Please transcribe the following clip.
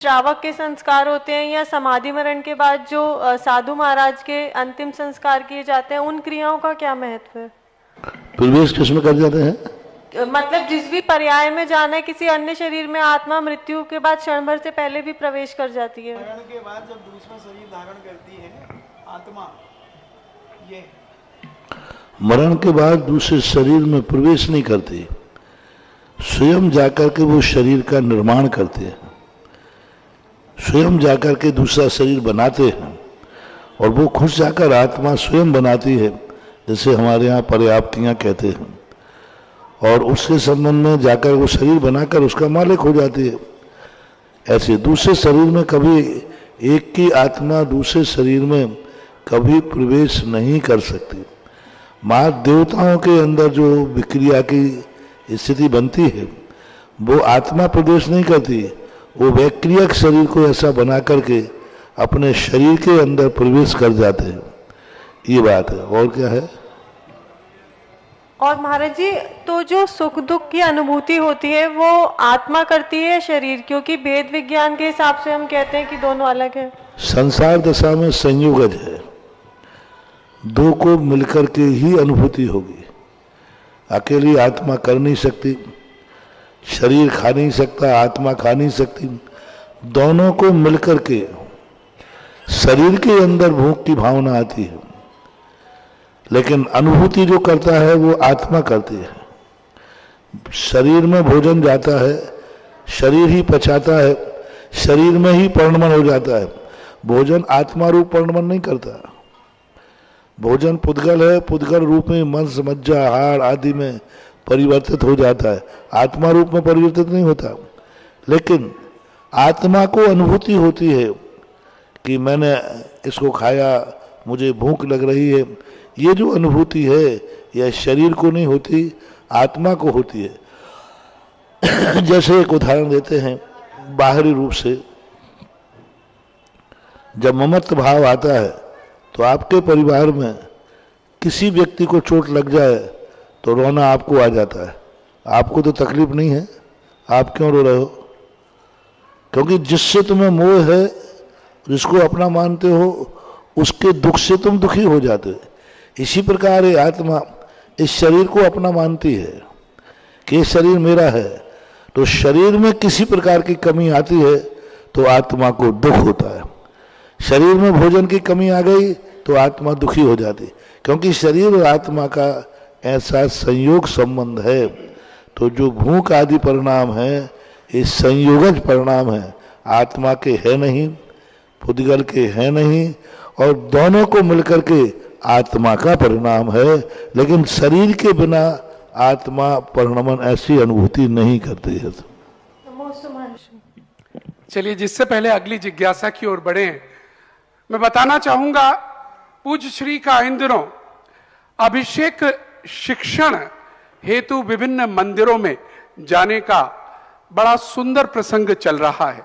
श्रावक के संस्कार होते हैं या समाधि मरण के बाद जो साधु महाराज के अंतिम संस्कार किए जाते हैं, उन क्रियाओं का क्या महत्व है? प्रवेश किसमें कर जाते हैं? मतलब जिस भी पर्याय में जाना है किसी अन्य शरीर में, आत्मा मृत्यु के बाद क्षण भर से पहले भी प्रवेश कर जाती है। मरण के बाद जब दूसरा शरीर धारण करती है आत्मा, ये मरण के बाद दूसरे शरीर में प्रवेश नहीं करती, स्वयं जाकर के वो शरीर का निर्माण करते हैं, स्वयं जाकर के दूसरा शरीर बनाते हैं और वो खुद जाकर आत्मा स्वयं बनाती है, जैसे हमारे यहाँ पर्याप्तियाँ कहते हैं, और उसके संबंध में जाकर वो शरीर बनाकर उसका मालिक हो जाती है। ऐसे दूसरे शरीर में कभी एक की आत्मा दूसरे शरीर में कभी प्रवेश नहीं कर सकती। माँ देवताओं के अंदर जो विक्रिया की स्थिति बनती है वो आत्मा प्रवेश नहीं करती, वो वैक्रियक शरीर को ऐसा बना करके अपने शरीर के अंदर प्रवेश कर जाते हैं। ये बात है। और क्या है? और महाराज जी, तो जो सुख दुख की अनुभूति होती है वो आत्मा करती है शरीर? क्योंकि वेद विज्ञान के हिसाब से हम कहते हैं कि दोनों अलग है। संसार दशा में संयोगज है, दो को मिलकर के ही अनुभूति होगी। अकेली आत्मा कर नहीं सकती, शरीर खा नहीं सकता, आत्मा खा नहीं सकती। दोनों को मिलकर के शरीर के अंदर भूख की भावना आती है, लेकिन अनुभूति जो करता है वो आत्मा करती है। शरीर में भोजन जाता है, शरीर ही पचाता है, शरीर में ही परिणमन हो जाता है। भोजन आत्मा रूप परिणमन नहीं करता। भोजन पुद्गल है, पुद्गल रूप में मांस मज्जा हाड़ आदि में परिवर्तित हो जाता है, आत्मा रूप में परिवर्तित नहीं होता। लेकिन आत्मा को अनुभूति होती है कि मैंने इसको खाया, मुझे भूख लग रही है। ये जो अनुभूति है यह शरीर को नहीं होती, आत्मा को होती है। जैसे एक उदाहरण देते हैं, बाहरी रूप से जब ममत्व भाव आता है तो आपके परिवार में किसी व्यक्ति को चोट लग जाए तो रोना आपको आ जाता है। आपको तो तकलीफ नहीं है, आप क्यों रो रहे हो? क्योंकि जिससे तुम्हें मोह है, जिसको अपना मानते हो, उसके दुख से तुम दुखी हो जाते हो। इसी प्रकार ये आत्मा इस शरीर को अपना मानती है कि ये शरीर मेरा है, तो शरीर में किसी प्रकार की कमी आती है तो आत्मा को दुख होता है। शरीर में भोजन की कमी आ गई तो आत्मा दुखी हो जाती, क्योंकि शरीर और आत्मा का ऐसा संयोग संबंध है। तो जो भूख आदि परिणाम है ये संयोगज परिणाम है, आत्मा के है नहीं, पुद्गल के है नहीं, और दोनों को मिलकर के आत्मा का परिणाम है। लेकिन शरीर के बिना आत्मा परिणमन ऐसी अनुभूति नहीं करती है। चलिए, जिससे पहले अगली जिज्ञासा की ओर बढ़े, मैं बताना चाहूंगा पूज्य श्री का इन दिनों अभिषेक शिक्षण हेतु विभिन्न मंदिरों में जाने का बड़ा सुंदर प्रसंग चल रहा है।